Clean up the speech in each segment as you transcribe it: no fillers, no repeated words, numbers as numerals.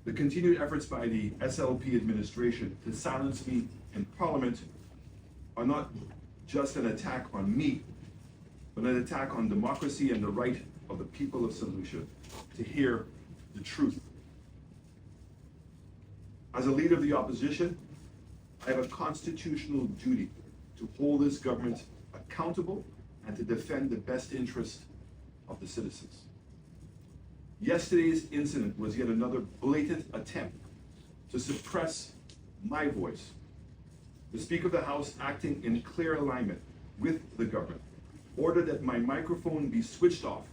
The continued efforts by the SLP administration to silence me in Parliament are not just an attack on me, but an attack on democracy and the right of the people of Saint Lucia to hear the truth. As a leader of the opposition, I have a constitutional duty to hold this government accountable and to defend the best interest of the citizens. Yesterday's incident was yet another blatant attempt to suppress my voice. The Speaker of the House, acting in clear alignment with the government, ordered that my microphone be switched off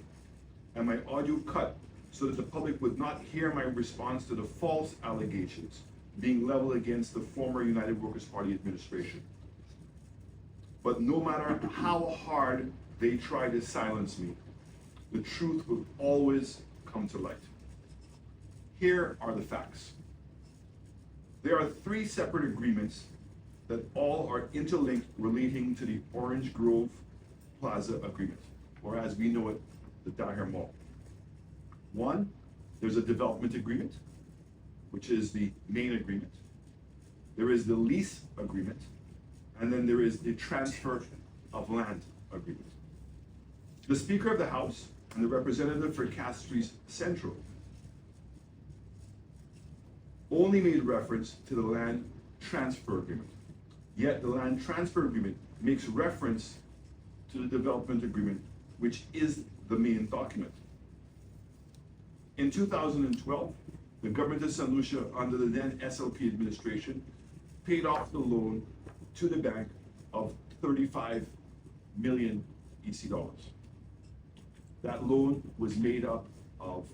and my audio cut so that the public would not hear my response to the false allegations being leveled against the former United Workers' Party administration. But no matter how hard they try to silence me, the truth will always come to light. Here are the facts. There are 3 separate agreements that all are interlinked relating to the Orange Grove Plaza agreement, or as we know it, the Daher Mall. 1, there's a development agreement, which is the main agreement. There is the lease agreement, and then there is the transfer of land agreement. The Speaker of the House and the representative for Castries Central only made reference to the land transfer agreement. Yet the land transfer agreement makes reference to the development agreement, which is the main document. In 2012, the government of Saint Lucia, under the then SLP administration, paid off the loan to the bank of 35 million EC dollars. That loan was made up of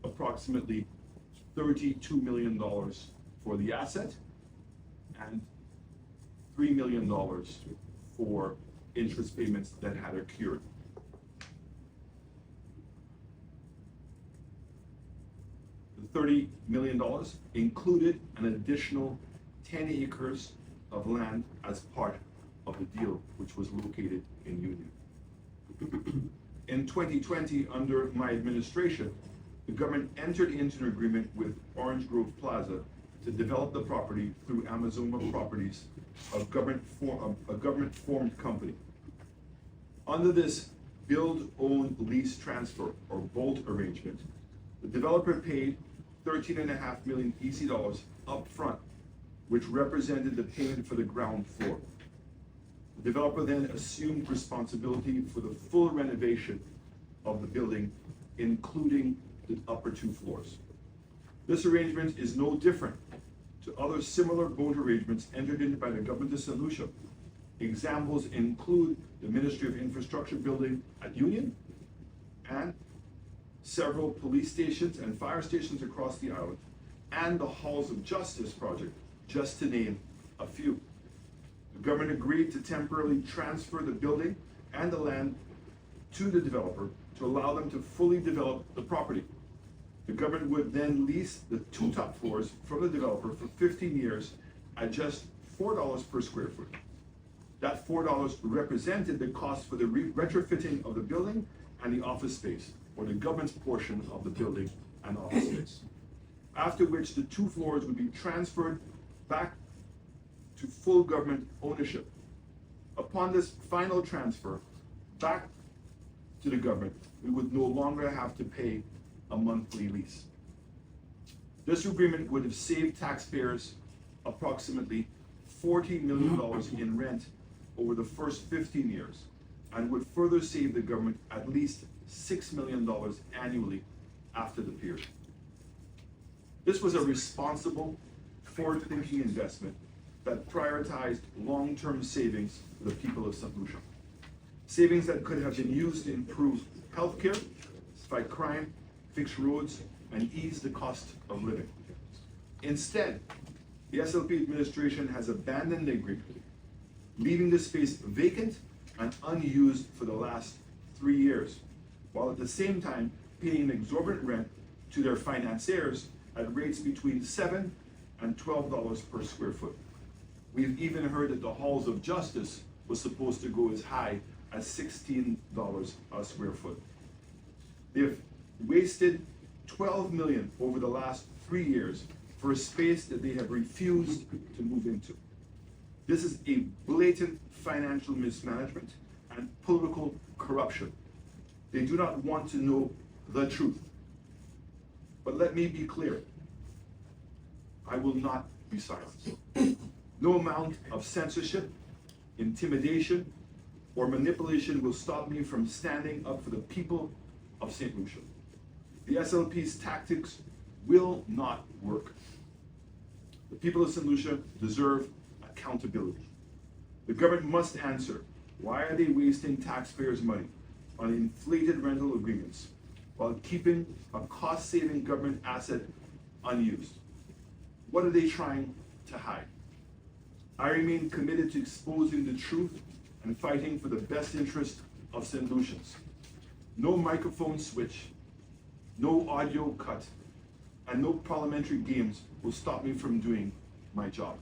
approximately $32 million for the asset and $3 million for interest payments that had occurred. The $30 million included an additional 10 acres of land as part of the deal, which was located in Union. In 2020, under my administration, the government entered into an agreement with Orange Grove Plaza to develop the property through Amazon Properties, a government-formed company. Under this build, own, lease, transfer, or BOLT arrangement, the developer paid 13.5 million EC dollars up front, which represented the payment for the ground floor. The developer then assumed responsibility for the full renovation of the building, including the upper 2 floors. This arrangement is no different to other similar BOLT arrangements entered into by the government of Saint Lucia. Examples include the Ministry of Infrastructure building at Union and several police stations and fire stations across the island, and the Halls of Justice project, just to name a few. The government agreed to temporarily transfer the building and the land to the developer to allow them to fully develop the property. The government would then lease the 2 top floors from the developer for 15 years at just $4 per square foot. That $4 represented the cost for the retrofitting of the building and the office space, or the government's portion of the building and office space. After which the 2 floors would be transferred back to full government ownership. Upon this final transfer back to the government, we would no longer have to pay a monthly lease. This agreement would have saved taxpayers approximately $40 million in rent over the first 15 years, and would further save the government at least $6 million annually after the period. This was a responsible, forward-thinking investment that prioritized long-term savings for the people of Saint Lucia. Savings that could have been used to improve healthcare, fight crime, fix roads, and ease the cost of living. Instead, the SLP administration has abandoned the agreement, leaving the space vacant and unused for the last 3 years, while at the same time paying exorbitant rent to their financiers at rates between $7 and $12 per square foot. We've even heard that the Halls of Justice was supposed to go as high as $16 a square foot. They've wasted 12 million over the last 3 years for a space that they have refused to move into. This is a blatant financial mismanagement and political corruption. They do not want to know the truth. But let me be clear. I will not be silenced. No amount of censorship, intimidation, or manipulation will stop me from standing up for the people of Saint Lucia. The SLP's tactics will not work. The people of Saint Lucia deserve accountability. The government must answer, why are they wasting taxpayers' money on inflated rental agreements while keeping a cost-saving government asset unused? What are they trying to hide? I remain committed to exposing the truth and fighting for the best interest of Saint Lucians. No microphone switch, no audio cut, and no parliamentary games will stop me from doing my job.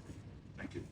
Thank you.